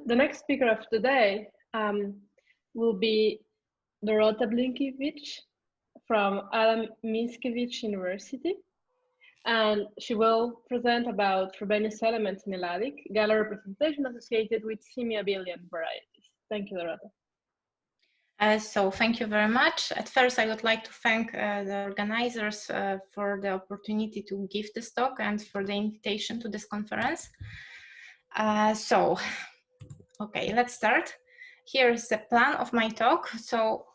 The next speaker of today will be Dorota Blinkiewicz from Alex University, and she will present about Frobenius elements in ℓ-adic, Galois representation associated with semi-abelian varieties. Thank you, Dorota. So thank you very much. At first, I would like to thank the organizers for the opportunity to give this talk and for the invitation to this conference. Okay, let's start. Here is the plan of my talk. So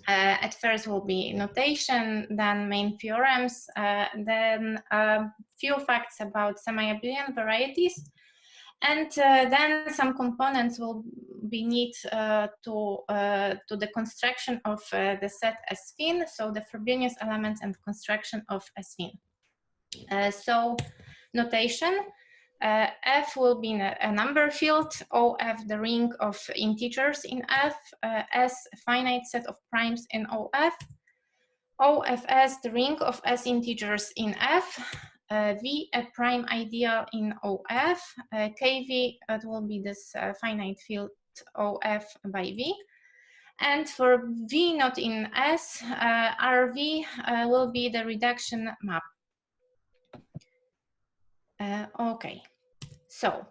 at first will be notation, then main theorems, then a few facts about semi-abelian varieties, and then some components will be need to the construction of the set S-fin, so the Frobenius elements and construction of S-fin. So notation, F will be a number field, OF the ring of integers in F, S a finite set of primes in OF, OFS the ring of S integers in F, V a prime ideal in OF, KV it will be this finite field OF by V, and for V not in S, RV will be the reduction map. Okay, so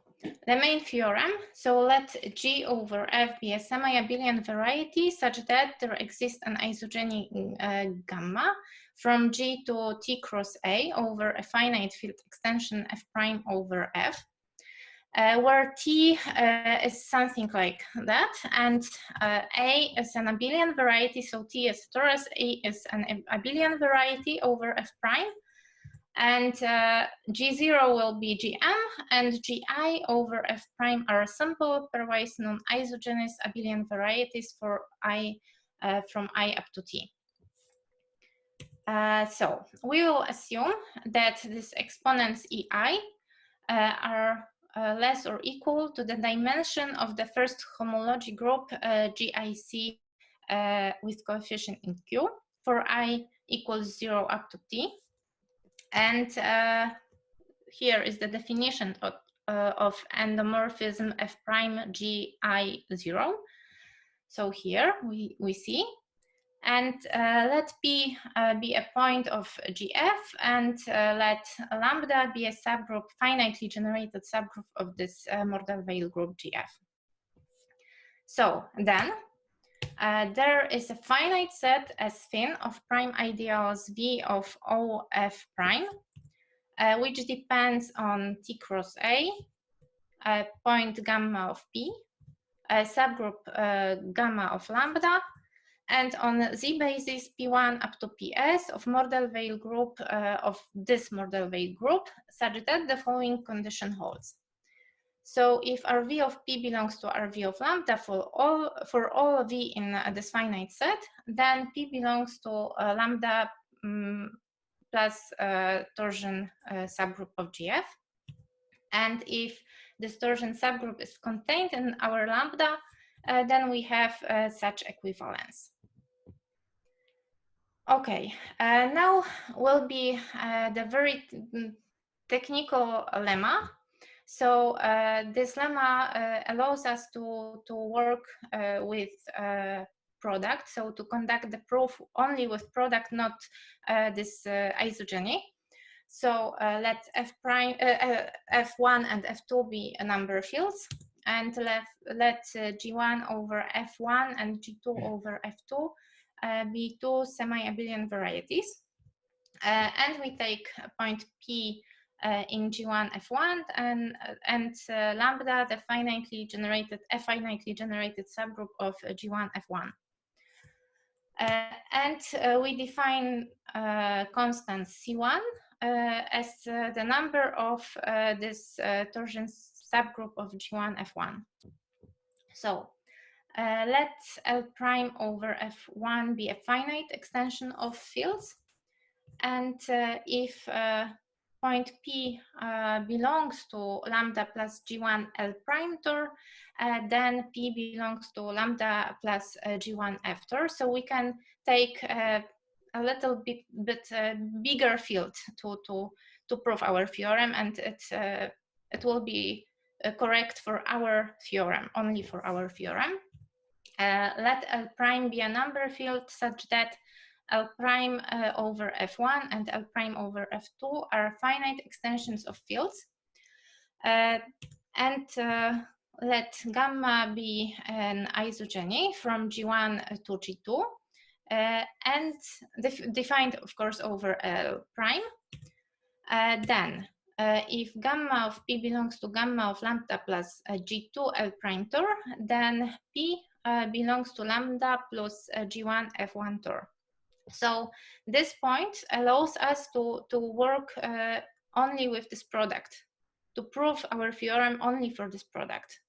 the main theorem, so let G over F be a semi-abelian variety such that there exists an isogenic gamma from G to T cross A over a finite field extension F prime over F, where T is something like that, and A is an abelian variety, so T is torus, A is an abelian variety over F prime, and G0 will be Gm, and Gi over F prime are simple pairwise non-isogeneous abelian varieties for I from I up to T. So we will assume that these exponents EI are less or equal to the dimension of the first homology group GIC with coefficient in Q for I equals 0 up to T. And here is the definition of endomorphism F prime GI0. So here we see, and let P be a point of GF, and let lambda be a subgroup, finitely generated subgroup of this Mordell-Weil group GF. So then there is a finite set S-fin of prime ideals V of OF prime, which depends on T cross A, point gamma of P, a subgroup gamma of lambda, and on Z basis P1 up to PS of Mordell-Weil group of this Mordell-Weil group, such that the following condition holds. So if RV of P belongs to RV of lambda for all V in this finite set, then P belongs to lambda plus torsion subgroup of GF. And if this torsion subgroup is contained in our lambda, then we have such equivalence. Okay, now will be the very technical lemma. So this lemma allows us to work with product, so to conduct the proof only with product, not this isogeny. So let F prime, F1 and F2 be a number fields, and let G1 over F1 and G2 over F2 be two semi-abelian varieties. And we take a point P in G1 F1 and lambda, the finitely generated subgroup of G1 F1. And we define constant C1 as the number of this torsion subgroup of G1 F1. So let L prime over F1 be a finite extension of fields, and if point P belongs to lambda plus G1 L prime tor, then P belongs to lambda plus G1 F tor. So we can take a little bit bigger field to prove our theorem, and it will be correct for our theorem, only for our theorem. Let L prime be a number field such that L prime over F1 and L prime over F2 are finite extensions of fields. And let gamma be an isogeny from G1 to G2 and defined, of course, over L prime. Then, if gamma of P belongs to gamma of lambda plus G2 L prime tor, then P belongs to lambda plus G1 F1 tor. So this point allows us to work only with this product, to prove our theorem only for this product.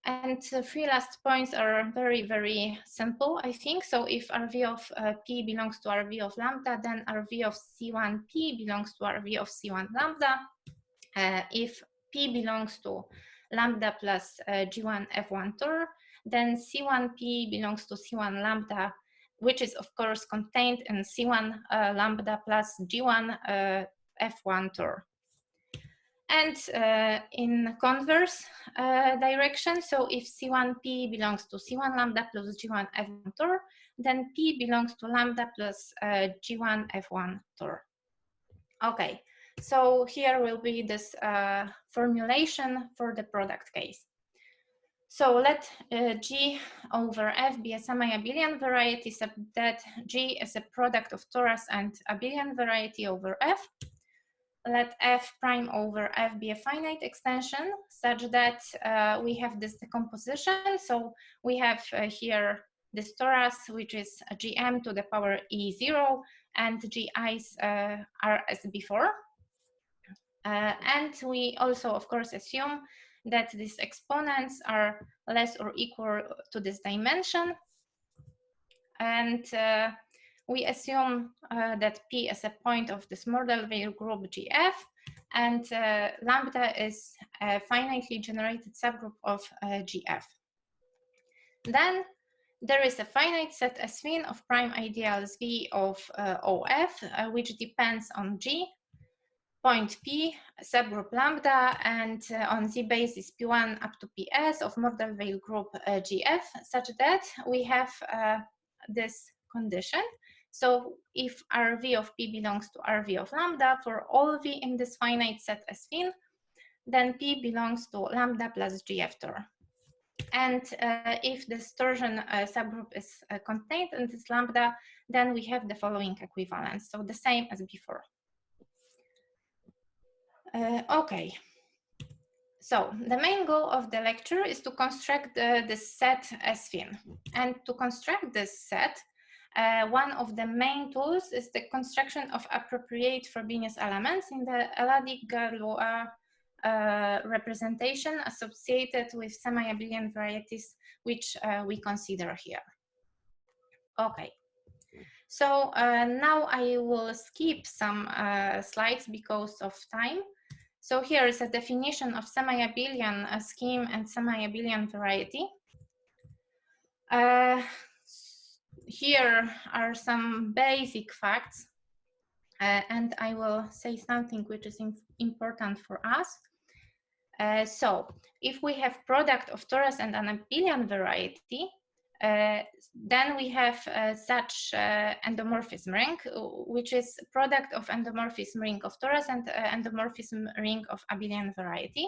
And the three last points are very, very simple, I think. So if RV of P belongs to RV of lambda, then RV of C1P belongs to RV of C1 lambda. If P belongs to lambda plus G1 F1 tor, then C1P belongs to C1 lambda, which is of course contained in C1 lambda plus G1 F1 tor. And in converse direction, so if C1P belongs to C1 lambda plus G1 F1 tor, then P belongs to lambda plus G1 F1 tor. Okay, so here will be this formulation for the product case. So let G over F be a semi-abelian variety such that G is a product of torus and abelian variety over F. Let F prime over F be a finite extension such that we have this decomposition. So we have here this torus, which is a Gm to the power E0, and Gi's are as before. And we also, of course, assume that these exponents are less or equal to this dimension. And we assume that P is a point of this Mordell-Weil group GF, and lambda is a finitely generated subgroup of GF. Then there is a finite set S-fin of prime ideals V of OF, which depends on G, point P, subgroup lambda, and on Z basis P1 up to PS of Mordell-Weil group GF, such that we have this condition. So if RV of P belongs to RV of lambda for all V in this finite set S-fin, then P belongs to lambda plus GF tor. And if this torsion subgroup is contained in this lambda, then we have the following equivalence. So the same as before. Okay. So the main goal of the lecture is to construct this set S-fin. And to construct this set, one of the main tools is the construction of appropriate Frobenius elements in the ℓ-adic Galois representation associated with semi-abelian varieties, which we consider here. Okay. So now I will skip some slides because of time. So here is a definition of semi-abelian scheme and semi-abelian variety. Here are some basic facts, and I will say something which is important for us. So if we have product of torus and an abelian variety, then we have such endomorphism ring, which is product of endomorphism ring of torus and endomorphism ring of abelian variety.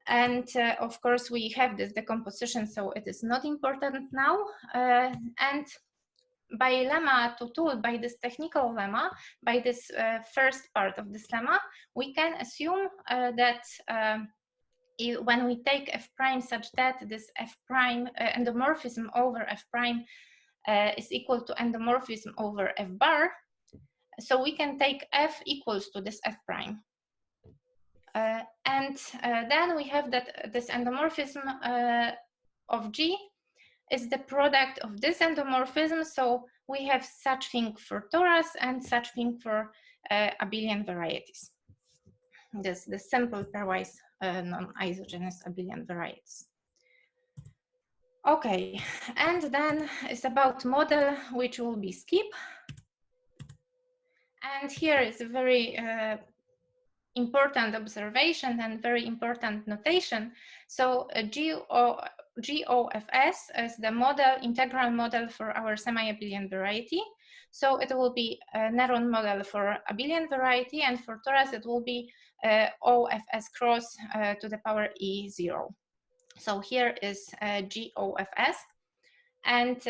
And of course, we have this decomposition, so it is not important now. And by lemma to tool, by this technical lemma, by this first part of this lemma, we can assume that when we take F prime such that this F prime endomorphism over F prime is equal to endomorphism over F bar, so we can take F equals to this F prime. And then we have that this endomorphism of G is the product of this endomorphism. So we have such thing for torus and such thing for abelian varieties. This the simple pairwise non-isogeneous abelian varieties. Okay, and then it's about model, which will be skip. And here is a very important observation and very important notation. So GOFS is the model, integral model for our semi-abelian variety. So it will be a Néron model for abelian variety, and for torus it will be OFS cross to the power E0. So here is GOFS, and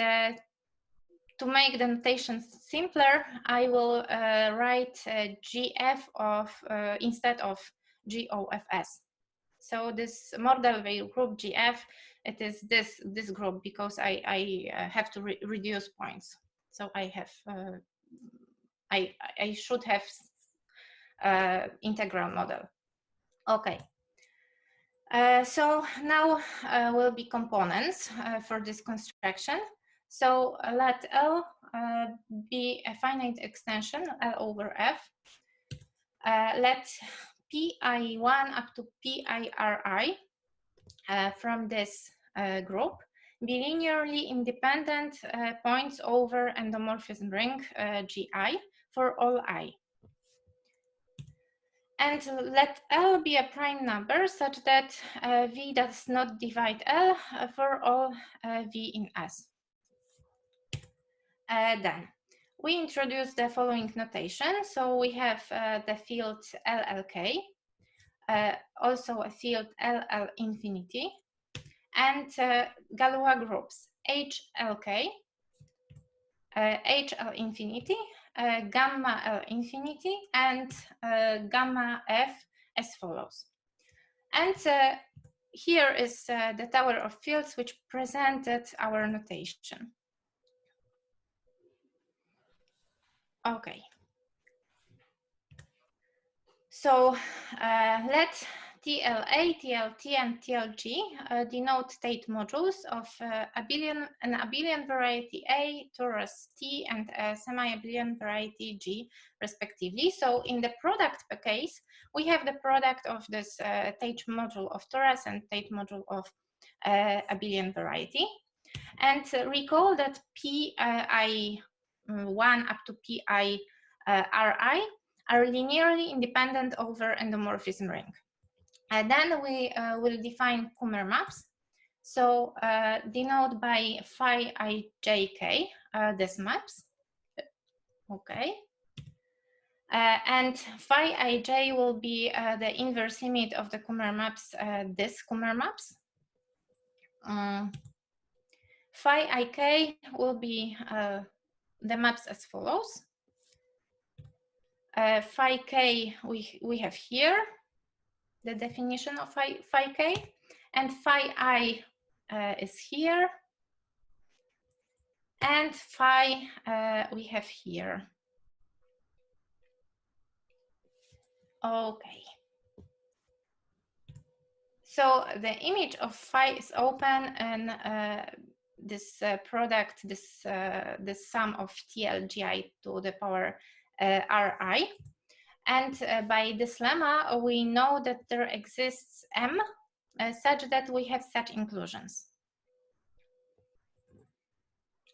to make the notation simpler, I will write GF of instead of GOFS. So this Mordell-Weil group GF, it is this group because I have to reduce points. So I have I should have integral model. Okay. So now will be components for this construction. So let L be a finite extension L over F. Let PI1 up to PIRI from this group be linearly independent points over endomorphism ring GI for all I. And let L be a prime number such that V does not divide L for all V in S. Then we introduce the following notation. So we have the field LLK, also a field LL infinity, and Galois groups HLK, HL infinity, gamma L infinity, and gamma F as follows. And here is the tower of fields which presented our notation. Okay. So let TLA, TLT, and TLG denote Tate modules of an abelian variety A, torus T, and a semi-abelian variety G, respectively. So in the product case, we have the product of this Tate module of torus and Tate module of abelian variety. And recall that PI1 up to PI RI are linearly independent over endomorphism ring. And then we will define Kummer maps. So denote by phi ijk these maps. Okay. And phi ij will be the inverse limit of the Kummer maps, this Kummer maps. Phi ik will be the maps as follows. Phi k we have here the definition of phi k, and phi I is here, and phi we have here. Okay. So the image of phi is open, and this product, this sum of TLGI to the power RI. And by this lemma, we know that there exists M such that we have such inclusions.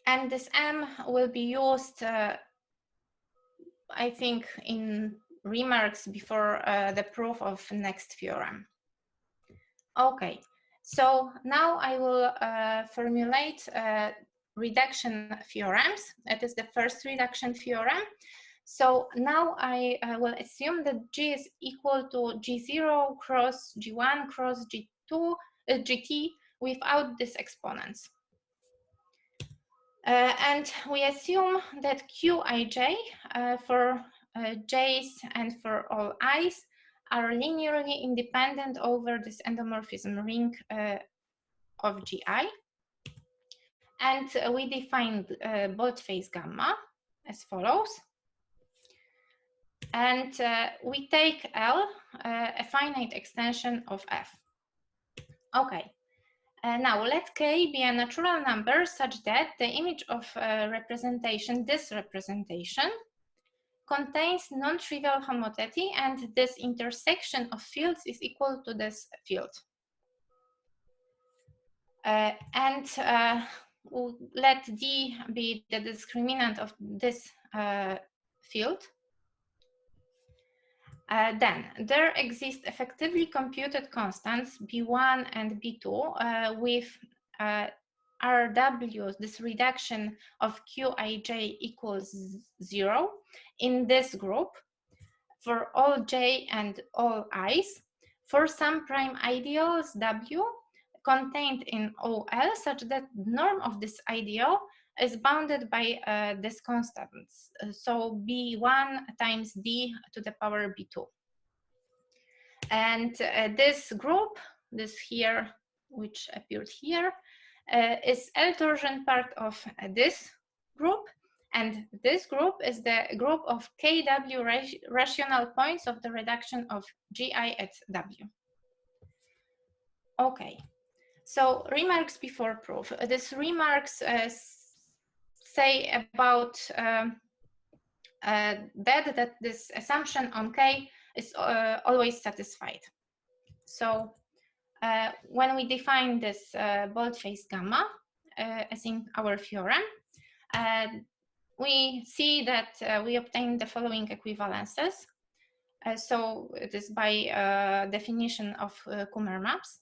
And this M will be used, I think, in remarks before the proof of next theorem. Okay, so now I will formulate reduction theorems. That is the first reduction theorem. So now I will assume that G is equal to G0 cross G1 cross G2, GT without these exponents. And we assume that Qij for J's and for all I's are linearly independent over this endomorphism ring of GI. And we defined bold-face gamma as follows. And we take L, a finite extension of F. Okay, now let K be a natural number such that the image of representation, this representation, contains non-trivial homothety, and this intersection of fields is equal to this field. And let D be the discriminant of this field. Then there exist effectively computed constants B1 and B2 with RW, this reduction of Qij equals 0 in this group for all j and all i's for some prime ideals W contained in OL such that the norm of this ideal is bounded by this constants. So B1 times D to the power B2. And this group, this here, which appeared here, is L-torsion part of this group. And this group is the group of KW rational points of the reduction of GI at W. Okay, so remarks before proof. These remarks say about that this assumption on K is always satisfied. So when we define this bold-faced gamma, as in our theorem, we see that we obtain the following equivalences. So it is by definition of Kummer maps.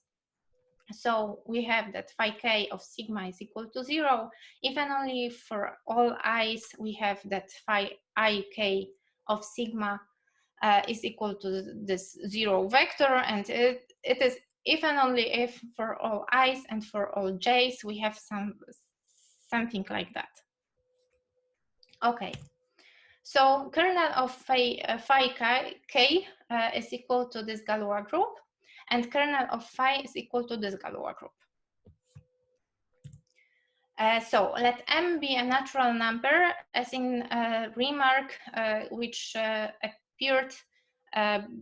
So we have that phi k of sigma is equal to 0. If and only for all i's, we have that phi I k of sigma is equal to this 0 vector, and it is if and only if for all i's and for all j's we have something like that. Okay, so kernel of phi k is equal to this Galois group, and kernel of phi is equal to this Galois group. So let M be a natural number, as in remark which appeared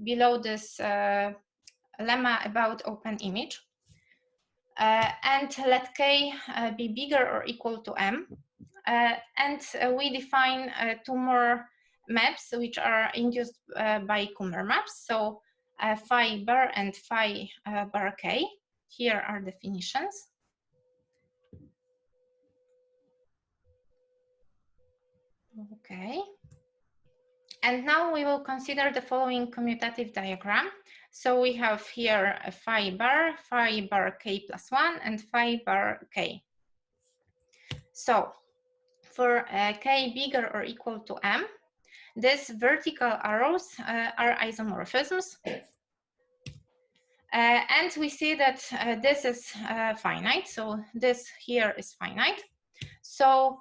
below this lemma about open image. And let K be bigger or equal to M. And we define two more maps which are induced by Kummer maps. So phi bar and phi bar K. Here are definitions. Okay. And now we will consider the following commutative diagram. So we have here a phi bar K plus 1, and phi bar K. So for K bigger or equal to M, these vertical arrows are isomorphisms. And we see that this is finite. So this here is finite. So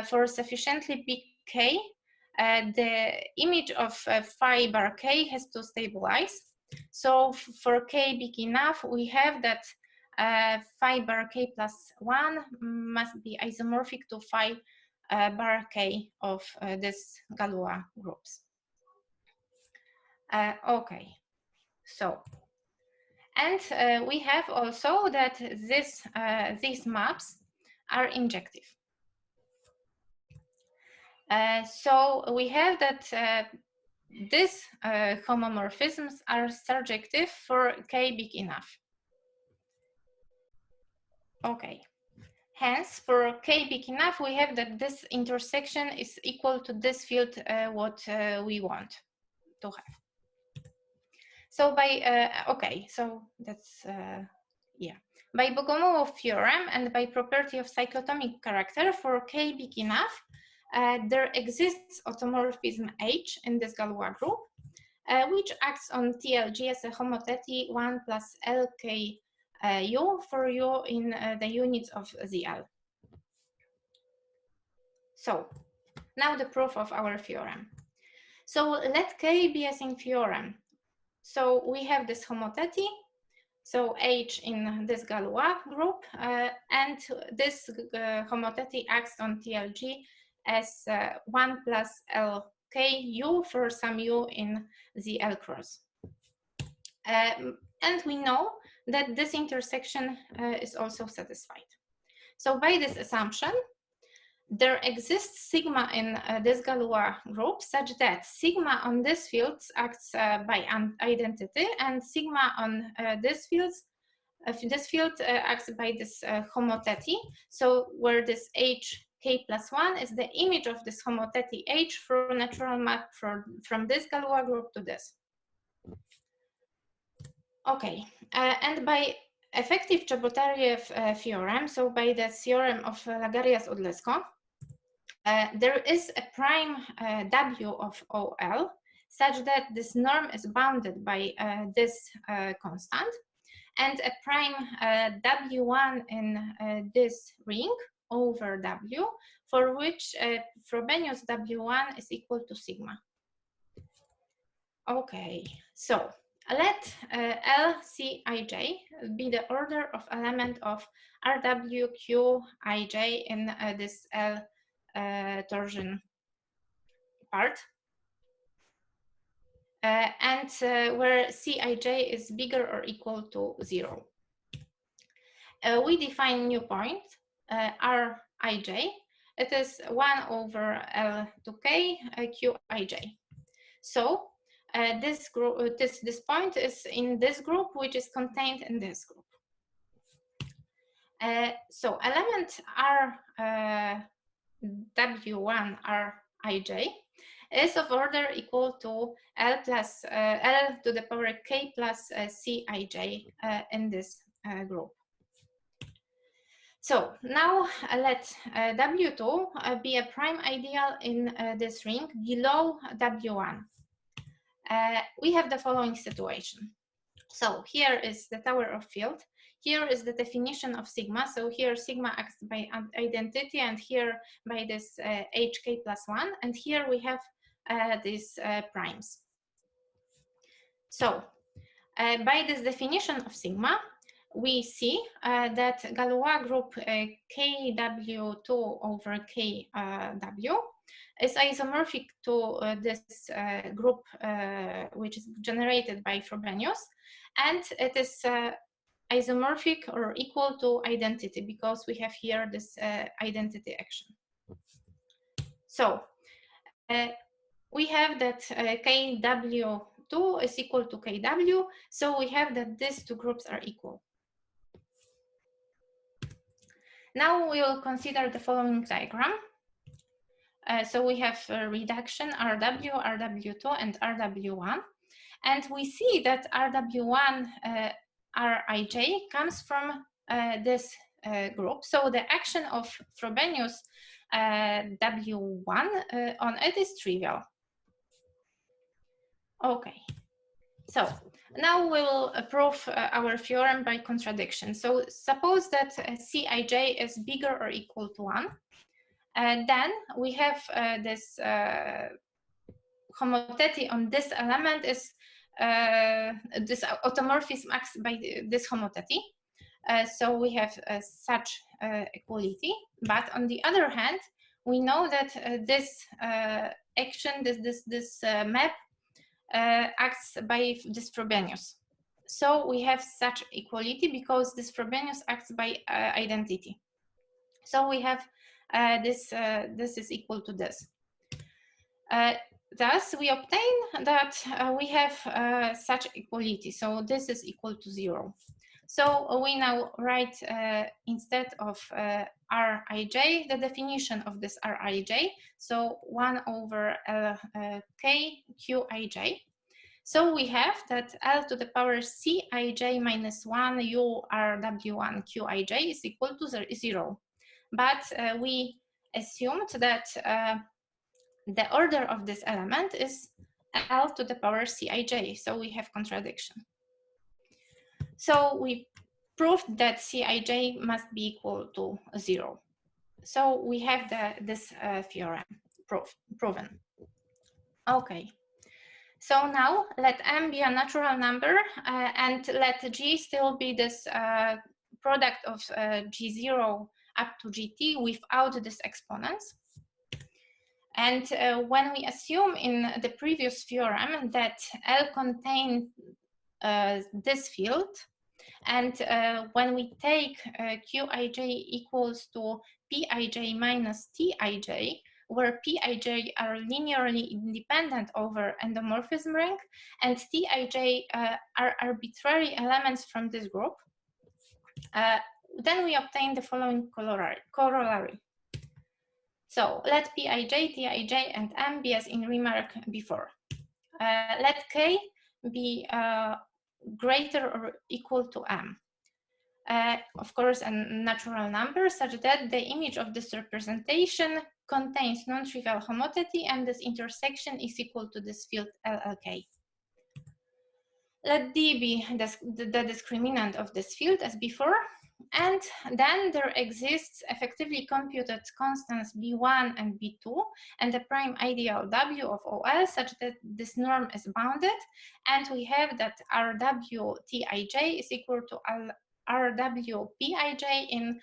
for sufficiently big K, the image of phi bar K has to stabilize. So for K big enough, we have that phi bar K plus 1 must be isomorphic to phi bar K of this Galois groups. Okay, so, and we have also that these maps are injective. So we have that these homomorphisms are surjective for K big enough. Okay, hence for K big enough, we have that this intersection is equal to this field what we want to have. So by, okay, so that's, yeah. By Bogomolov theorem and by property of cyclotomic character for K big enough, there exists automorphism H in this Galois group, which acts on TLG as a homotety 1 plus LK U for U in the units of ZL. So now the proof of our theorem. So let K be as in theorem. So we have this homotety, so H in this Galois group, and this homotety acts on TLG as 1 plus LKU for some U in the L cross. And we know that this intersection is also satisfied. So by this assumption, there exists sigma in this Galois group such that sigma on this field acts by identity, and sigma on this field acts by this homotety. So where this H K plus 1 is the image of this homotety H through natural map from this Galois group to this. Okay, and by effective Chebotarev theorem, so by the theorem of Lagarias-Odlesko, there is a prime W of OL such that this norm is bounded by this constant, and a prime W1 in this ring over W, for which Frobenius W1 is equal to sigma. Okay, so let LCIJ be the order of element of RWQIJ in this L torsion part, and where Cij is bigger or equal to 0. We define new point, Rij. It is 1 over L to K Qij. So this group, this point is in this group, which is contained in this group. So element W1 Rij is of order equal to L plus L to the power K plus Cij in this group. So now let W2 be a prime ideal in this ring below W1. We have the following situation. So here is the tower of field. Here is the definition of sigma. So here sigma acts by identity, and here by this hk plus 1. And here we have these primes. So by this definition of sigma, we see that Galois group KW2 over KW is isomorphic to this group which is generated by Frobenius, and it is isomorphic or equal to identity because we have here this identity action. So we have that KW2 is equal to KW, so we have that these two groups are equal. Now we will consider the following diagram. So we have reduction RW, RW2, and RW1. And we see that RW1 Rij comes from this group. So the action of Frobenius W1 on it is trivial. Okay, so now we will prove our theorem by contradiction. So suppose that Cij is bigger or equal to 1. Then we have this homotety on this element is this automorphism acts by this homotety. So we have such equality. But on the other hand, we know that this action, this map acts by this Frobenius. So we have such equality because this Frobenius acts by identity. So we have this is equal to this. Thus, we obtain that we have such equality. So this is equal to 0. So we now write instead of Rij, the definition of this Rij. So 1 over K Qij. So we have that L to the power Cij minus 1 U RW1 Qij is equal to 0. But we assumed that the order of this element is L to the power Cij, so we have contradiction. So we proved that Cij must be equal to 0. So we have this theorem proven. Okay. So now let M be a natural number and let G still be this product of G0 up to GT without this exponents. And when we assume in the previous theorem that L contains this field, and when we take Qij equals to Pij minus Tij, where Pij are linearly independent over endomorphism ring, and Tij are arbitrary elements from this group, then we obtain the following corollary. So let Pij, Tij, and M be as in remark before. Let K be greater or equal to m. Of course, a natural number such that the image of this representation contains non-trivial homotopy and this intersection is equal to this field LLK. Let D be the discriminant of this field as before, and then there exists effectively computed constants B1 and B2 and a prime ideal W of OL such that this norm is bounded, and we have that RWTij is equal to RWPij in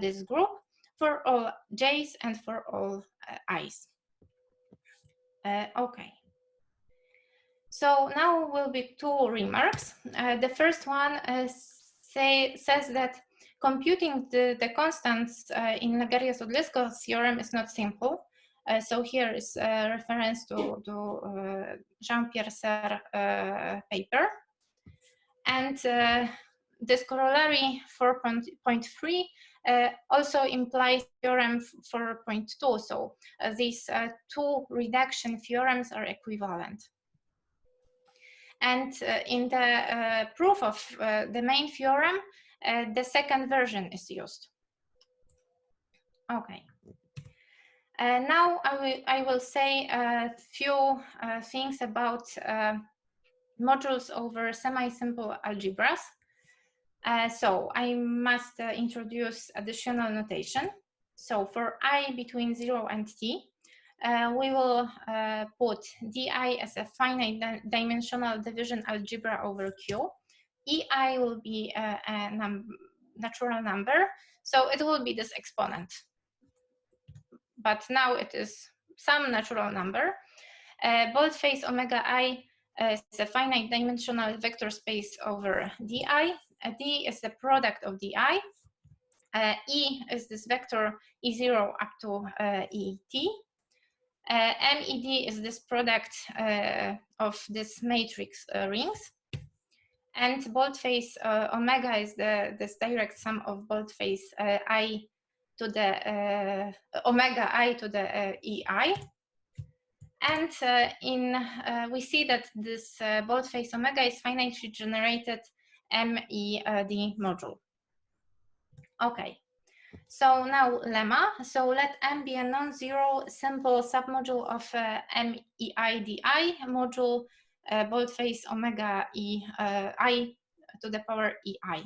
this group for all j's and for all i's. Okay. So now will be two remarks. The first one says that computing the constants in Lagarius-Odlyzko theorem is not simple. So here is a reference to Jean-Pierre Serre paper. And this corollary 4.3 also implies theorem 4.2. So these two reduction theorems are equivalent. And in the proof of the main theorem, the second version is used. Okay. Now I will say a few things about modules over semi-simple algebras. So I must introduce additional notation. So for I between 0 and t, we will put di as a finite dimensional division algebra over Q. Ei will be a natural number, so it will be this exponent. But now it is some natural number. Boldface omega I is a finite dimensional vector space over di. D is the product of di. E is this vector E0 up to Et. MED is this product of this matrix rings, and boldface omega is this direct sum of boldface I to the omega I to the EI. And we see that this boldface omega is finitely generated MED module. Okay. So now lemma. So let M be a non-zero simple submodule of MEIDI module boldface omega I to the power EI.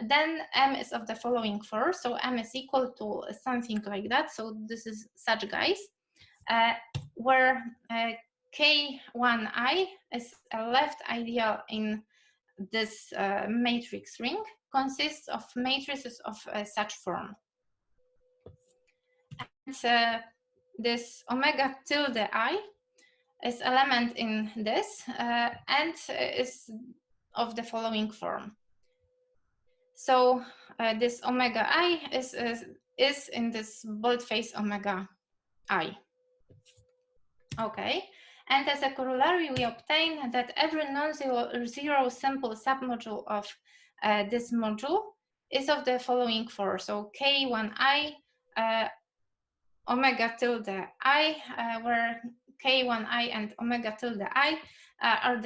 Then M is of the following form. So M is equal to something like that. So this is such guys, where K1I is a left ideal in this matrix ring, consists of matrices of such form. And this omega tilde I is element in this and is of the following form. So this omega I is in this boldface omega I. Okay. And as a corollary, we obtain that every non-zero simple submodule of this module is of the following form. So K1I omega tilde I, where K1I and omega tilde I are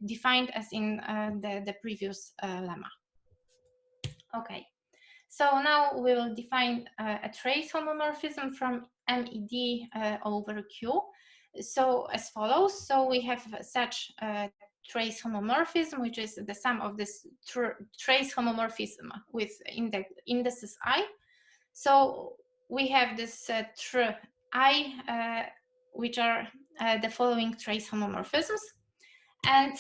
defined as in the previous lemma. Okay, so now we will define a trace homomorphism from MED over Q. So as follows, so we have such trace homomorphism, which is the sum of this trace homomorphism with indices I. So we have this tr I, which are the following trace homomorphisms. And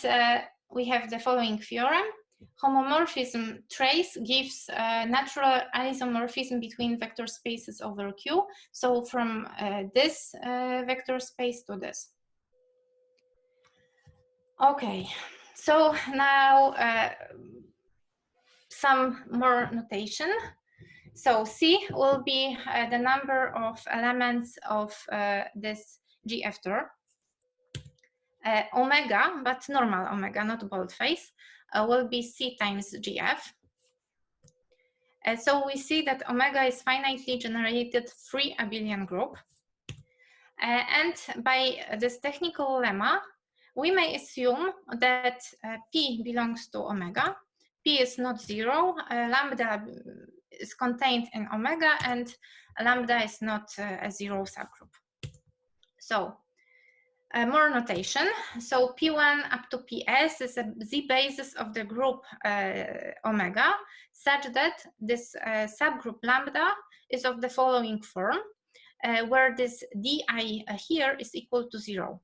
we have the following theorem. Homomorphism trace gives natural isomorphism between vector spaces over Q. So from this vector space to this. Okay, so now some more notation. So C will be the number of elements of this G vector. Omega, but normal omega, not boldface, will be C times GF. So we see that omega is finitely generated free abelian group. And by this technical lemma, we may assume that P belongs to omega. P is not zero, lambda is contained in omega, and lambda is not a zero subgroup. So more notation. So P1 up to PS is a Z basis of the group omega, such that this subgroup lambda is of the following form, where this DI here is equal to 0.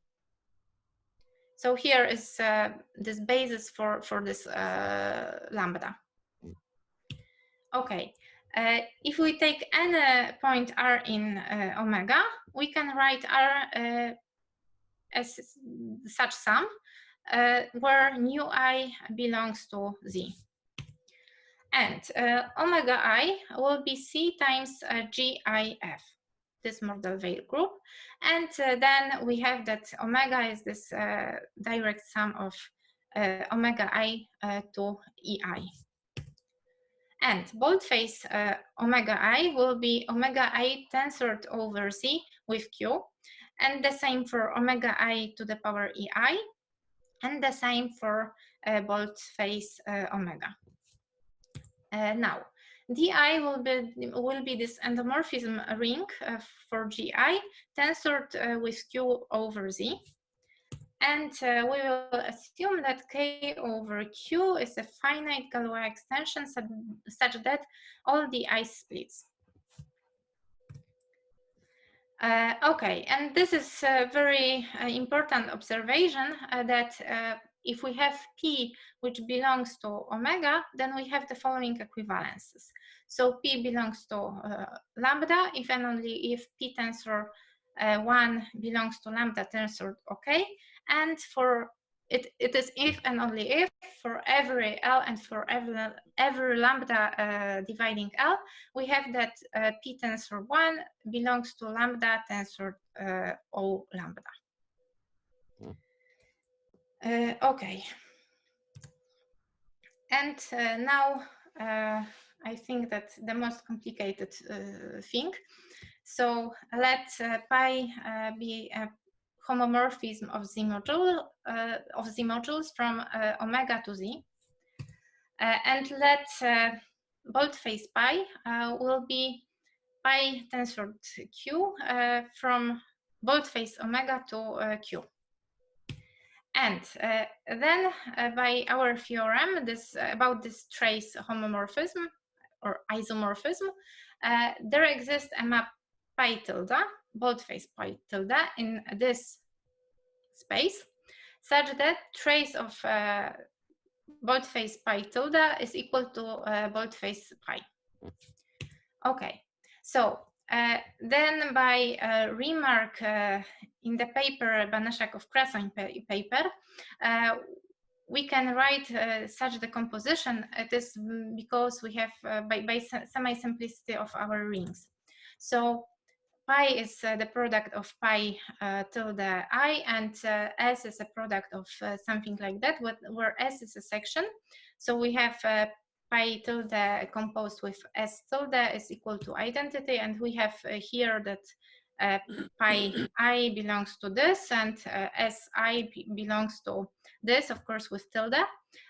So here is this basis for this lambda. Okay, if we take any point R in omega, we can write R as such sum, where nu I belongs to Z. And omega I will be C times GIF, this Mordell-Weil group. And then we have that omega is this direct sum of omega I to EI. And boldface omega I will be omega I tensored over Z with Q, and the same for omega I to the power EI, and the same for boldface omega. Now, DI will be this endomorphism ring for GI tensored with Q over Z. And we will assume that K over Q is a finite Galois extension such that all the I splits. Okay, and this is a very important observation that if we have P which belongs to omega, then we have the following equivalences. So P belongs to lambda if and only if P tensor 1 belongs to lambda tensor OK, and for it is if and only if for every L and for every lambda dividing L, we have that P tensor 1 belongs to lambda tensor O lambda. Okay. And now I think that the most complicated thing. So let pi be a homomorphism of Z modules from omega to Z, and let boldface pi will be pi tensored Q from boldface omega to Q. And then by our theorem about this trace homomorphism or isomorphism, there exists a map pi tilde, boldface pi tilde, in this space, such that trace of boldface pi tilde is equal to boldface pi. Okay, so then by remark in the paper Banaszak-Krasnoń paper, we can write such decomposition. It is because we have by semi-simplicity of our rings. So pi is the product of pi tilde I, and S is a product of something like that, where S is a section. So we have pi tilde composed with S tilde is equal to identity, and we have here that pi I belongs to this, and Si belongs to this, of course, with tilde.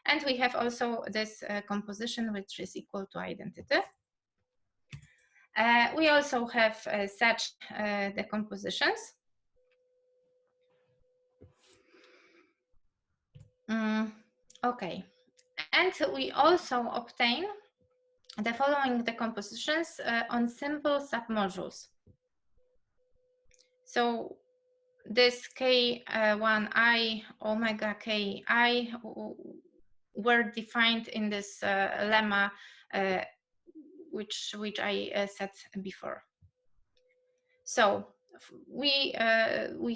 And we have also this composition, which is equal to identity. We also have such decompositions. Okay, and we also obtain the following decompositions on simple submodules. So this K1I omega Ki were defined in this lemma which I said before. So we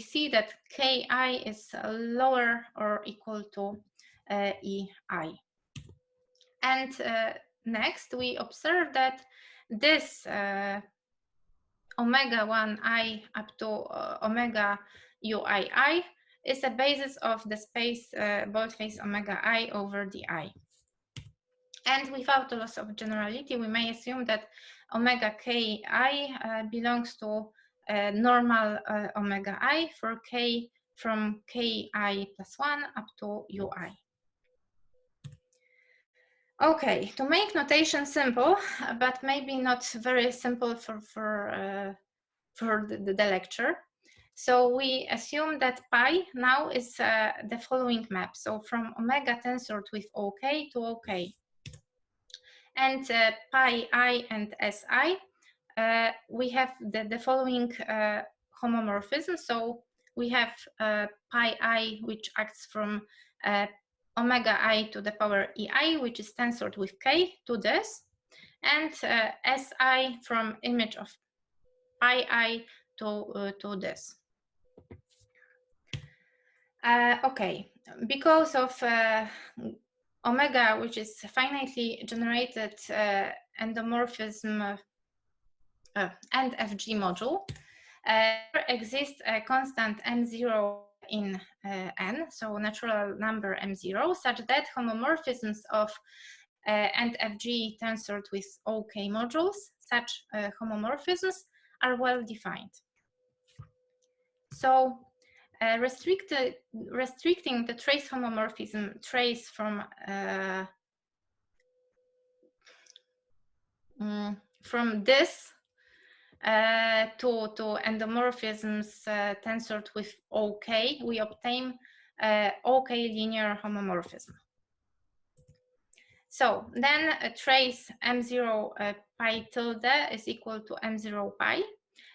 see that Ki is lower or equal to EI. And next we observe that this omega 1I up to omega UII is a basis of the space boldface omega I over DI. And without the loss of generality, we may assume that omega Ki belongs to normal omega I for K from ki plus 1 up to ui. Okay, to make notation simple, but maybe not very simple for the lecture. So we assume that pi now is the following map. So from omega tensored with OK to OK. And pi I and Si, we have the following homomorphism. So we have pi I, which acts from omega I to the power EI, which is tensored with K to this, and Si from image of pi I to this. Okay, because of omega, which is finitely generated endomorphism and FG module, there exists a constant M0 in N, so natural number M0, such that homomorphisms of and FG tensored with OK modules, such homomorphisms are well defined. So restricting the trace homomorphism trace from this to endomorphisms tensored with OK, we obtain OK linear homomorphism. So then a trace M0 pi tilde is equal to M0 pi,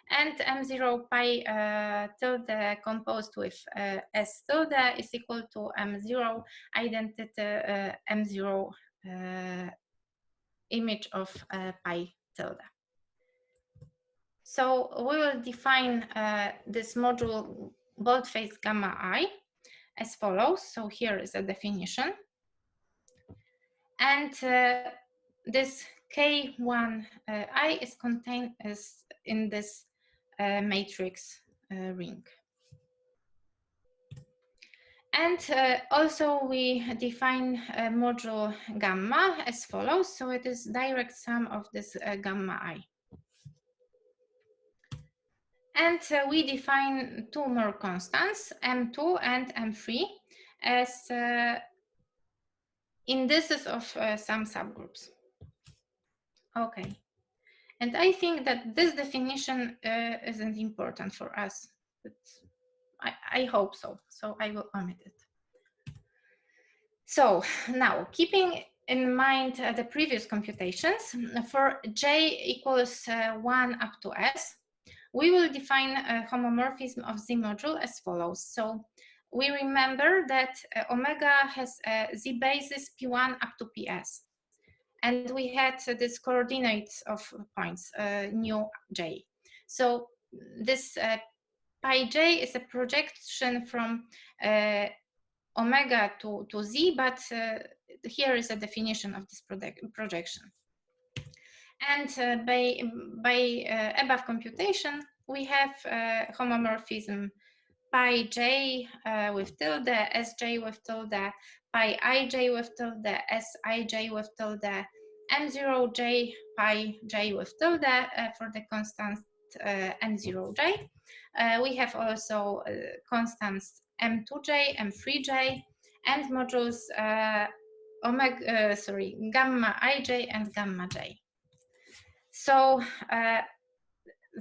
and M0 pi tilde composed with S tilde is equal to M0 identity M0 image of pi tilde. So we will define this module boldface gamma I as follows. So here is a definition. And this K1 I is contained in this matrix ring. And also we define module gamma as follows. So it is direct sum of this gamma I. And we define two more constants, M2 and M3, as indices of some subgroups. Okay, and I think that this definition isn't important for us, but I hope so, so I will omit it. So now, keeping in mind the previous computations, for j equals 1 up to s, we will define a homomorphism of Z module as follows. So we remember that omega has a Z basis P1 up to PS. And we had this coordinates of points, nu j. So this pi j is a projection from omega to Z, but here is a definition of this projection. And by above computation, we have homomorphism pi j with tilde, sj with tilde, pi ij with tilde, sij with tilde, m0j, pi j with tilde for the constant m0j. We have also constants m2j, m3j, and modules gamma ij and gamma j. So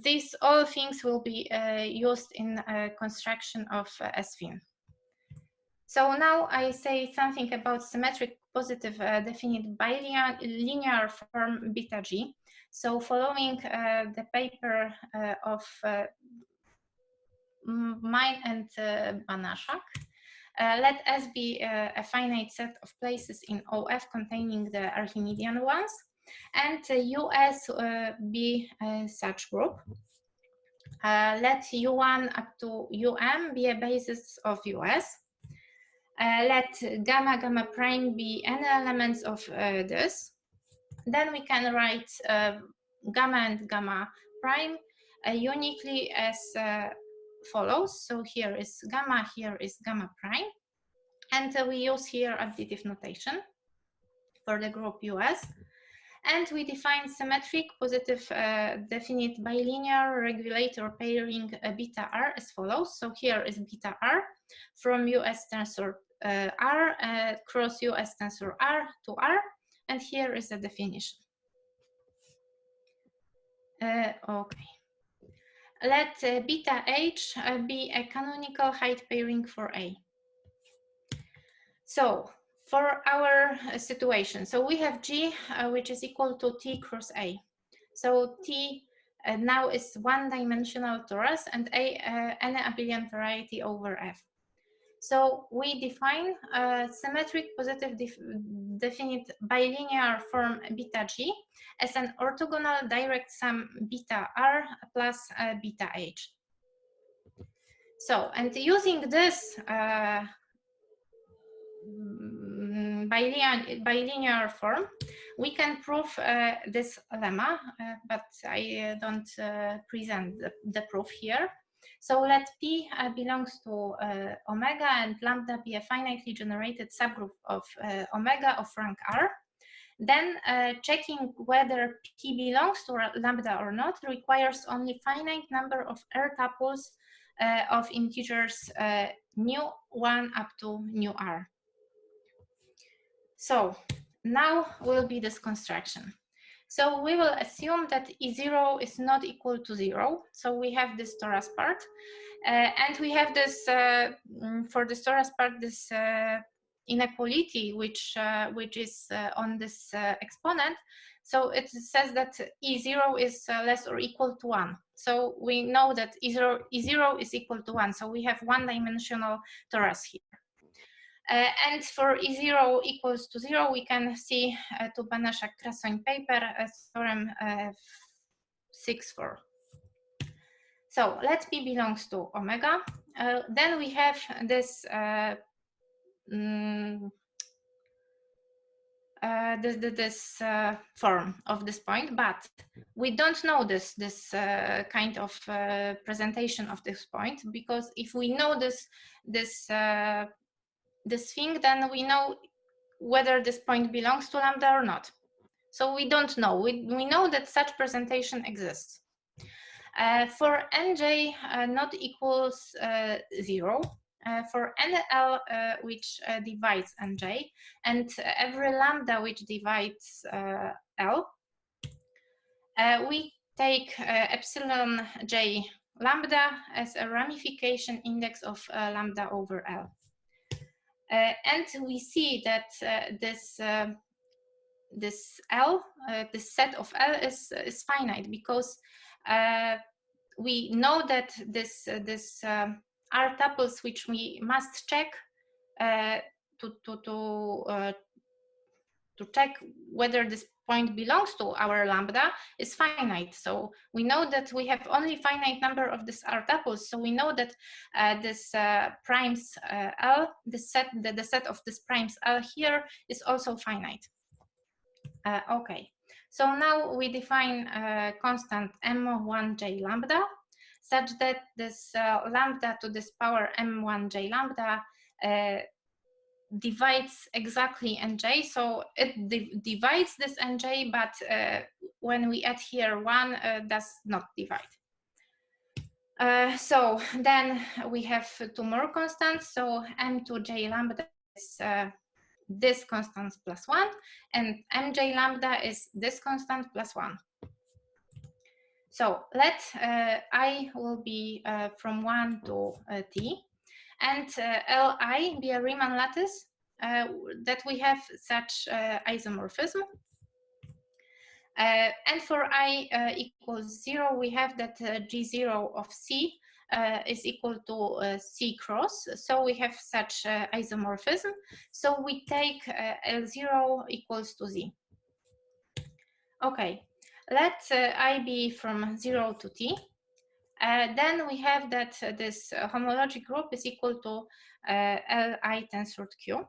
these all things will be used in construction of SFIN. So now I say something about symmetric positive definite bilinear form beta G. So following the paper of mine and Banaszak, let S be a finite set of places in OF containing the Archimedean ones, and US be such group. Let U1 up to UM be a basis of US. Let gamma gamma prime be any elements of this. Then we can write gamma and gamma prime uniquely as follows. So here is gamma prime. And we use here additive notation for the group US. And we define symmetric positive definite bilinear regulator pairing beta r as follows. So here is beta r from US tensor R cross US tensor R to R, and here is the definition. Okay. Let beta h be a canonical height pairing for A. So for our situation, so we have G which is equal to T cross A. So T now is one-dimensional torus and A any abelian variety over F. So we define a symmetric positive definite bilinear form beta G as an orthogonal direct sum beta R plus beta H. So, and using this bilinear form, we can prove this lemma, but I don't present the proof here. So let P belongs to omega and lambda be a finitely generated subgroup of omega of rank R. Then checking whether P belongs to lambda or not requires only finite number of R tuples of integers ℓ1 up to ℓr. So now will be this construction. So we will assume that E0 is not equal to 0. So we have this torus part, and we have this for this torus part this inequality which is on this exponent. So it says that E0 is less or equal to 1. So we know that E0 is equal to 1. So we have one-dimensional torus here. And for E0 equals to 0, we can see to Banaszak-Krassoń paper theorem 6.4. So let P belongs to omega. Then we have this form of this point, but we don't know this kind of presentation of this point, because if we know this thing, then we know whether this point belongs to lambda or not. So we don't know. We know that such presentation exists. For nj not equals 0, for nl which divides nj, and every lambda which divides l, we take epsilon j lambda as a ramification index of lambda over l. And we see that this L, this set of L is finite, because we know that this R tuples which we must check to check whether this point belongs to our lambda is finite. So we know that we have only finite number of this R tuples. So we know that this primes L, the set of this primes L here is also finite. Okay, so now we define constant m1j lambda such that this lambda to this power m1j lambda divides exactly nj, so it divides this nj, but when we add here 1, does not divide. So then we have two more constants, so m2j lambda is this constant plus 1, and mj lambda is this constant plus 1. So let I will be from 1 to t, and Li be a Riemann lattice that we have such isomorphism. And for I equals 0, we have that G0 of C is equal to C cross. So we have such isomorphism. So we take L0 equals to Z. Okay, let I be from 0 to T. Then we have that this homologic group is equal to Li tensor Q.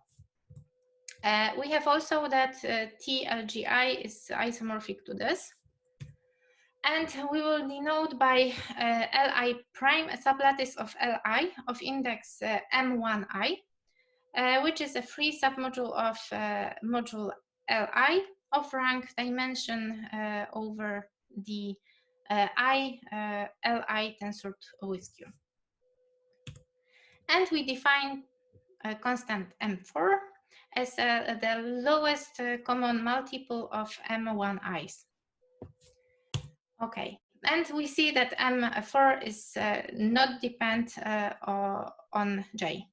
We have also that TLGI is isomorphic to this. And we will denote by Li prime a sublattice of Li of index M1I, which is a free submodule of module Li of rank dimension over the Li tensored with Q. And we define a constant M4 as the lowest common multiple of M1i's. Okay, and we see that M4 is not dependent on J.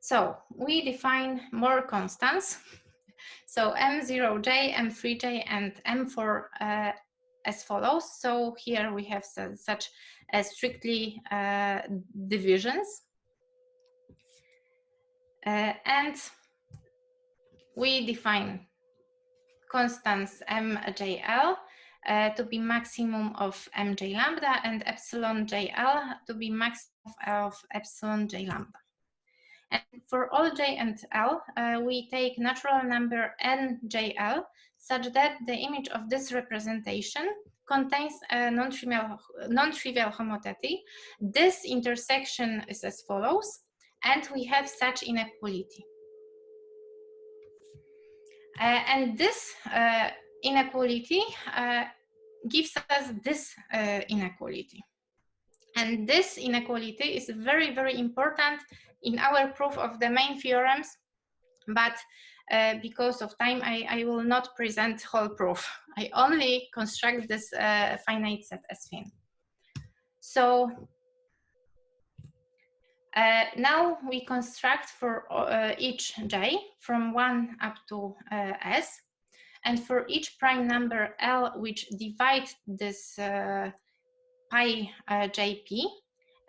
So we define more constants. So M0J, M3J, and M4 as follows. So here we have such strictly divisions. And we define constants MJL to be maximum of MJ lambda and epsilon JL to be maximum of epsilon J lambda. And for all J and L, we take natural number NJL such that the image of this representation contains a non-trivial homotety. This intersection is as follows, and we have such inequality. And this inequality gives us this inequality. And this inequality is very, very important in our proof of the main theorems, but because of time, I will not present whole proof. I only construct this finite set as thin. So now we construct for each j from 1 up to s, and for each prime number L which divides this pi jp,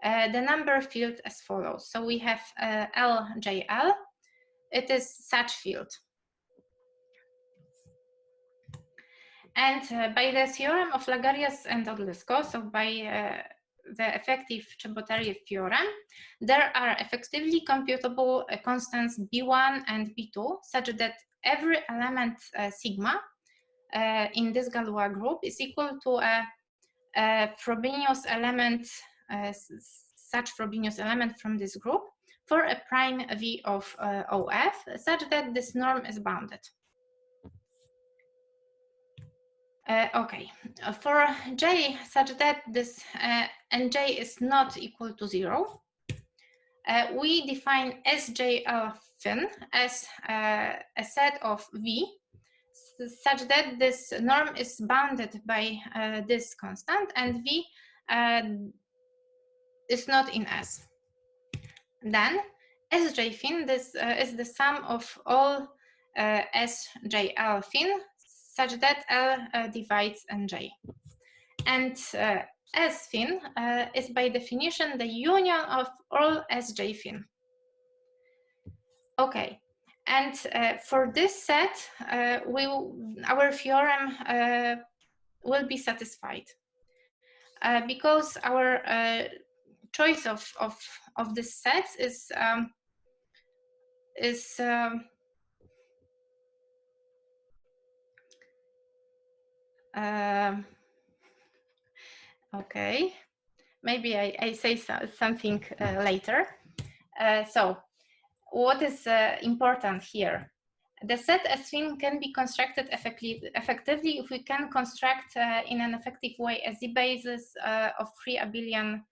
the number field as follows. So we have LJL, it is such field. And by the theorem of Lagarius and Odlyzko, so by the effective Chebotarev theorem, there are effectively computable constants B1 and B2, such that every element sigma in this Galois group is equal to a Frobenius element, such Frobenius element from this group for a prime V of OF, such that this norm is bounded. Okay, for J such that this Nj is not equal to 0, we define SJL fin as a set of V such that this norm is bounded by this constant and V is not in S. Then Sj fin, this is the sum of all SJL fin such that L divides Nj. And S fin is by definition the union of all Sj fin. Okay, and for this set, our theorem will be satisfied because our choice of this set is okay, maybe I say something later. So what is important here? The set as thin can be constructed effectively if we can construct in an effective way a z-basis of free abelian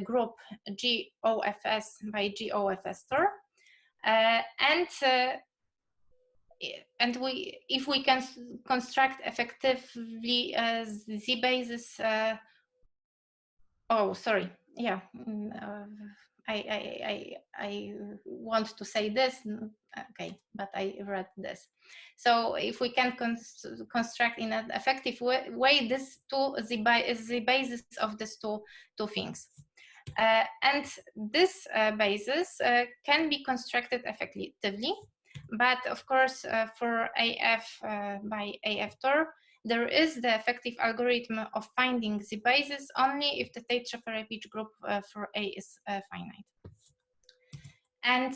group GOFS by GOFS tor. And if we can construct effectively z-basis, oh, sorry, yeah, I want to say this, okay, but I read this. So if we can construct in an effective way this two is the basis of these two things. And this basis can be constructed effectively, but of course for AF by AF tor, there is the effective algorithm of finding the basis only if the Tate-Schaffer-Page group for A is finite. And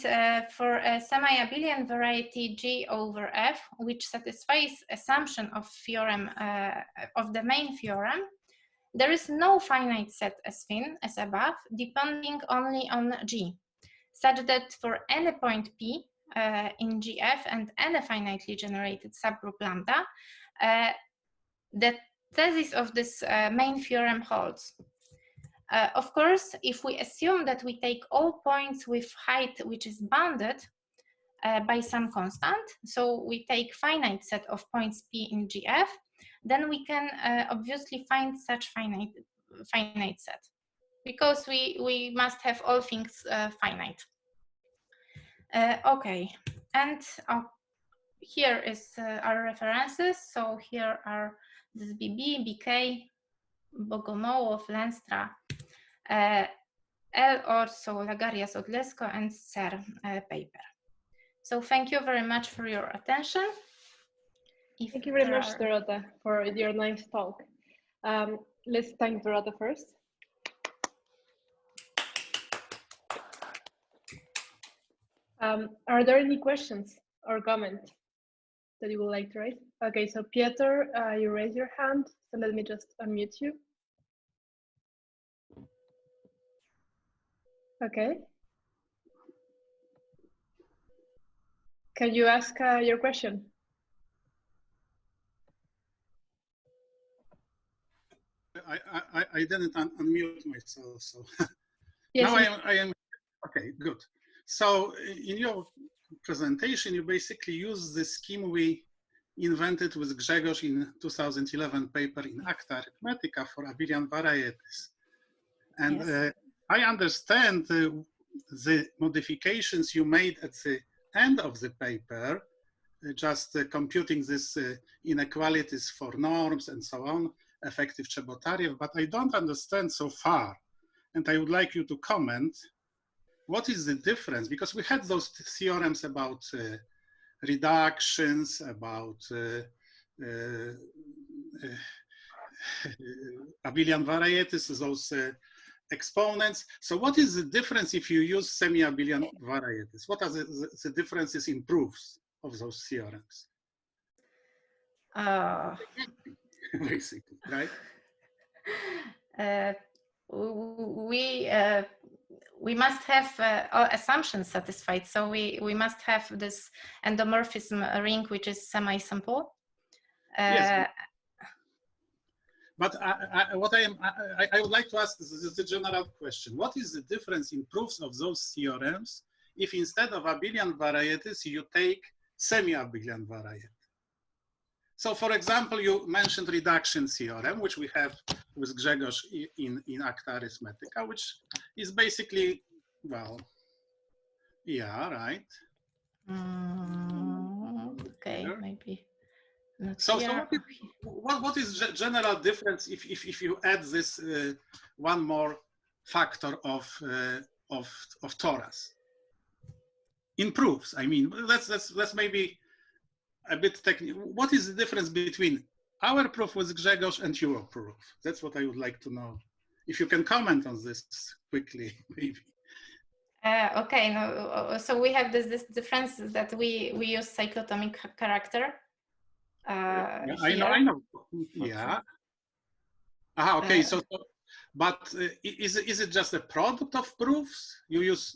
for a semi-abelian variety G over F, which satisfies assumption of theorem of the main theorem, there is no finite set as thin as above, depending only on G, such that for any point P, in GF and any finitely generated subgroup lambda, the thesis of this main theorem holds. Of course, if we assume that we take all points with height which is bounded by some constant, so we take finite set of points P in GF, then we can obviously find such finite set, because we must have all things finite. Okay, and here is our references. So here are this BB, BK, Bogomołow, Lenstra, L. Orso, Lagarias, Odlesko, and Ser paper. So thank you very much for your attention. Thank you very much, Dorota, for your nice talk. Let's thank Dorota first. Are there any questions or comments that you would like to raise? Okay, so Piotr, you raise your hand, so let me just unmute you. Okay. Can you ask your question? I didn't unmute myself, so yes, now I am okay. Good. So in your presentation, you basically use the scheme we invented with Grzegorz in 2011 paper in Acta Arithmetica for abelian varieties, and yes. I understand the modifications you made at the end of the paper, just computing this inequalities for norms and so on, effective Chebotariev, but I don't understand so far, and I would like you to comment. What is the difference? Because we had those theorems about reductions, about abelian varieties, those exponents. So what is the difference if you use semi-abelian varieties? What are the differences in proofs of those theorems? Basically, right? We must have all assumptions satisfied. So we must have this endomorphism ring, which is semi-simple. Yes. But I would like to ask, this is the general question. What is the difference in proofs of those theorems if instead of abelian varieties, you take semi-abelian variety? So for example, you mentioned reduction theorem, which we have with Grzegorz in Acta Arithmetica, which is basically, well, yeah, right? Okay, maybe. So what is the general difference if you add this one more factor of torus in proofs? I mean, let's maybe a bit technical. What is the difference between our proof with Grzegorz and your proof? That's what I would like to know. If you can comment on this quickly, maybe. Okay, no, so we have this difference that we use cyclotomic character. Yeah, I know. Yeah. Ah, okay. But is it just a product of proofs? You use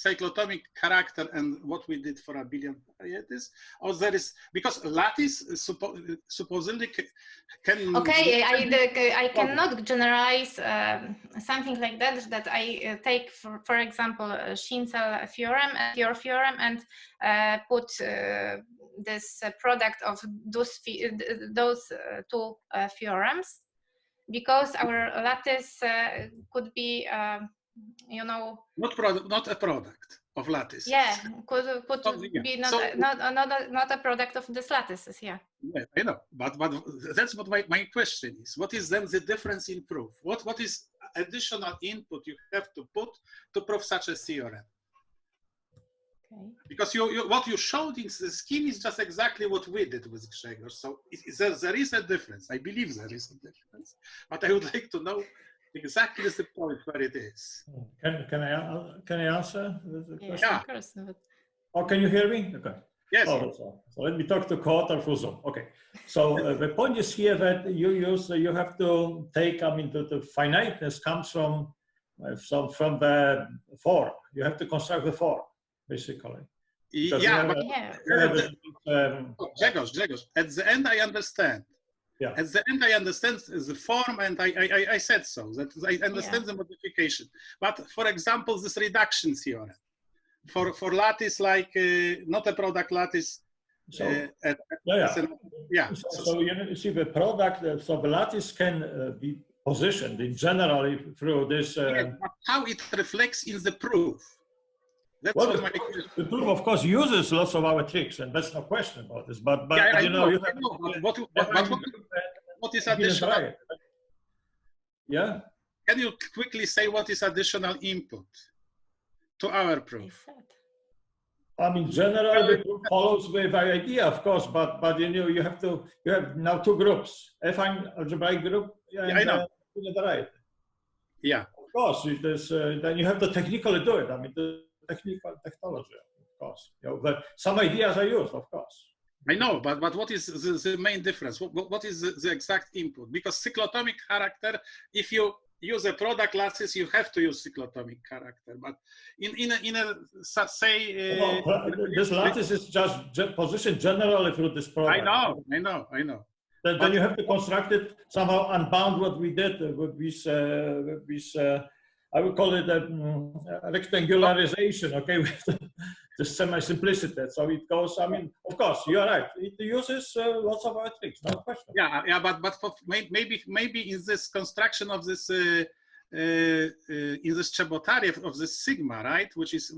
cyclotomic character and what we did for abelian varieties, or there is, because lattice supposedly can. Okay, I cannot generalize something like that. That I take, for example, Schinzel theorem and your theorem, and put this product of those two theorems. Because our lattice could be, you know, not a product of lattice. Yeah, could be not a product of these lattices. Yeah. Yeah, I know, but that's what my question is. What is then the difference in proof? What is additional input you have to put to prove such a theorem? Okay. Because what you showed in the scheme is just exactly what we did with Grzegorz. So there is a difference. I believe there is a difference, but I would like to know exactly the point where it is. Can I answer the question? Yeah, of course. Oh, can you hear me? Okay. Yes. Oh, so let me talk to Kotar for Zoom. Okay. So the point is here that you have to take. I mean, the finiteness comes from the form. You have to construct the form, basically. Yeah, but Grzegorz, at the end I understand. Yeah. At the end I understand the form, and I said so, that I understand the modification. But for example, this reduction theorem, for lattice like not a product lattice. So you see the product, so the lattice can be positioned in generally through this. But how it reflects in the proof? That's well, the proof, of course, uses lots of our tricks, and that's no question about this. But yeah, you know, what is additional? Yeah. Can you quickly say what is additional input to our proof? I mean, generally, the proof follows with our idea, of course, but you know, you have now two groups: affine algebraic group and I know. Variety. Yeah. Of course, it is, then you have to technically do it. I mean, the technology, of course. You know, but some ideas are used, of course. I know, but what is the main difference? What is the exact input? Because cyclotomic character, if you use a product lattice, you have to use cyclotomic character. But in a say, this lattice is just positioned generally through this product. I know. Then you have to construct it somehow, unbound what we did with this I would call it rectangularization, okay, with the semi-simplicity. So it goes, I mean, of course, you're right. It uses lots of our tricks, no question. Yeah, but for maybe in this construction of this, in this Chebotarev of this sigma, right, which is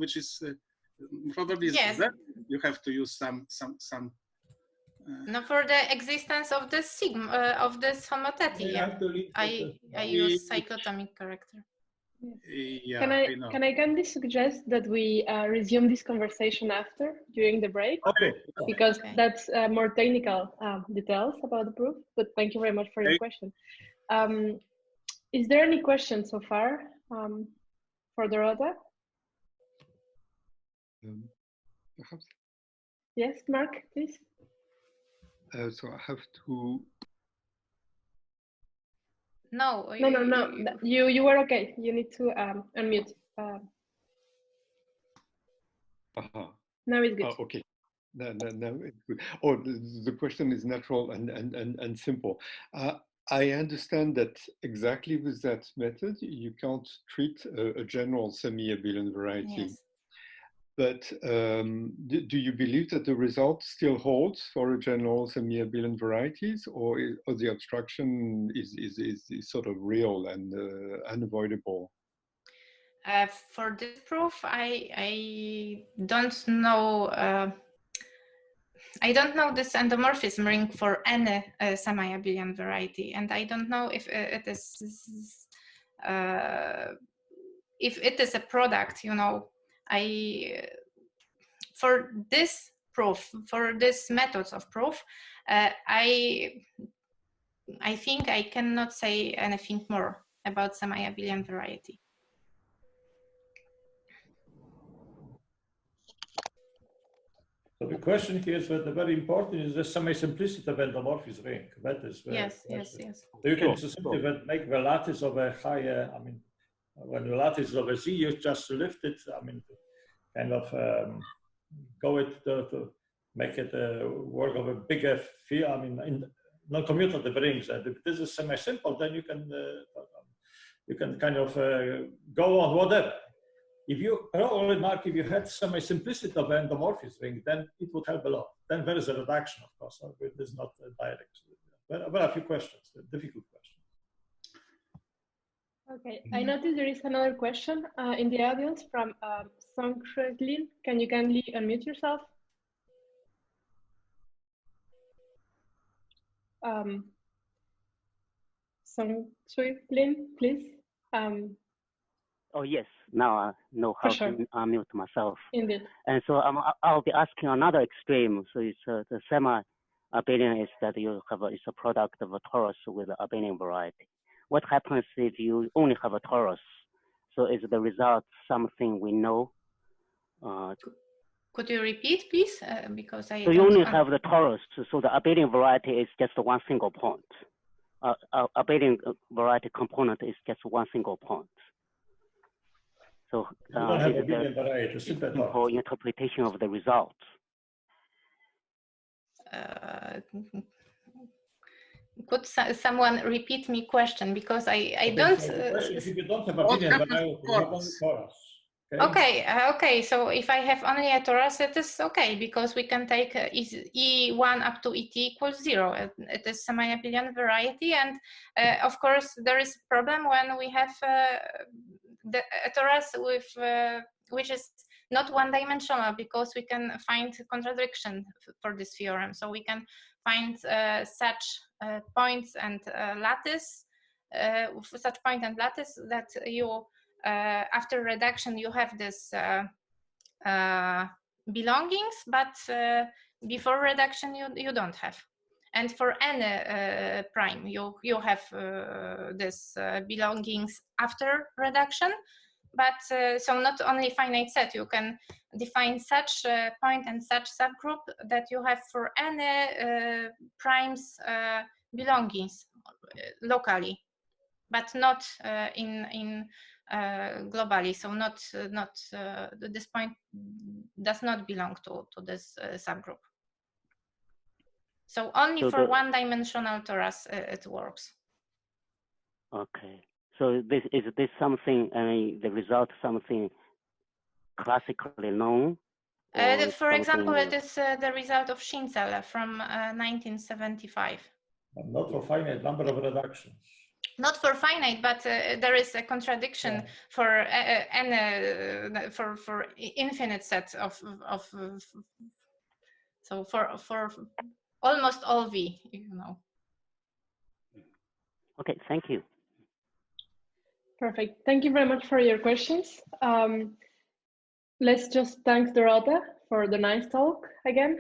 probably that you have to use some. No, for the existence of the sigma of this homotety, I use cyclotomic character. Yeah, can I kindly suggest that we resume this conversation after, during the break? Okay. Because that's more technical details about the proof, but thank you very much for your question. Is there any questions so far for Dorota? Perhaps. Yes, Mark, please. So I have to. No. You were okay. You need to unmute. Now it's good. Okay. Now it's good. Oh, the question is natural and simple. I understand that exactly with that method, you can't treat a general semi-abelian variety. Yes. But do you believe that the result still holds for a general semi-abelian varieties, or the abstraction is sort of real and unavoidable? For this proof, I don't know. I don't know this endomorphism ring for any semi-abelian variety, and I don't know if it is a product. You know, for this proof, for this methods of proof, I think I cannot say anything more about semi-abelian variety. So the question here is that the very important is the semi-simplicity of endomorphism ring. That is yes. So you can simply make the lattice of a higher. I mean, when the lattice is of a Z, you just lift it. I mean, kind of go it to make it work of a bigger field. I mean, in non-commutative rings. And if this is semi-simple, then you can kind of go on whatever. If you probably, Mark, if you had semi-simplicity of endomorphism ring, then it would help a lot. Then there is a reduction, of course. So it is not direct. There are a few questions, difficult questions. Okay, I noticed there is another question in the audience from Song Lin. Can you kindly unmute yourself? Song Lin, please. Oh yes, now I know how to unmute myself. Indeed. And so I'll be asking another extreme. So it's the semi-abelian is that it's a product of a torus with an abelian variety. What happens if you only have a torus? So is the result something we know? Could you repeat, please? Because so you only have the torus. So the abelian variety is just one single point. Abelian variety component is just one single point. So You don't have is it abelian variety, simple torus. simple interpretation of the results? Could someone repeat me question, because I Okay, don't. so the question is, if you don't have a What abelian happens variety, to you have torus? only torus. Okay, okay. So if I have only a torus, it is okay, because we can take E1 up to ET equals 0. It is semi-abelian variety, and of course there is a problem when we have a torus with which is not one-dimensional, because we can find contradiction for this theorem. So we can find such points and lattice, such point and lattice that you. After reduction, you have this belongings, but before reduction, you don't have. And for any prime, you have this belongings after reduction. But so not only finite set, you can define such point and such subgroup that you have for any primes belongings locally, but not in globally. So not this point does not belong to this subgroup. So only for one-dimensional torus it works. Okay. So is this something? I mean, the result something classically known? For example, it is the result of Schinzel from 1975. But not for finite number of reductions. Not for finite, but there is a contradiction for for infinite set of so for almost all V, you know. Okay, thank you. Perfect. Thank you very much for your questions. Let's just thank Dorota for the nice talk again.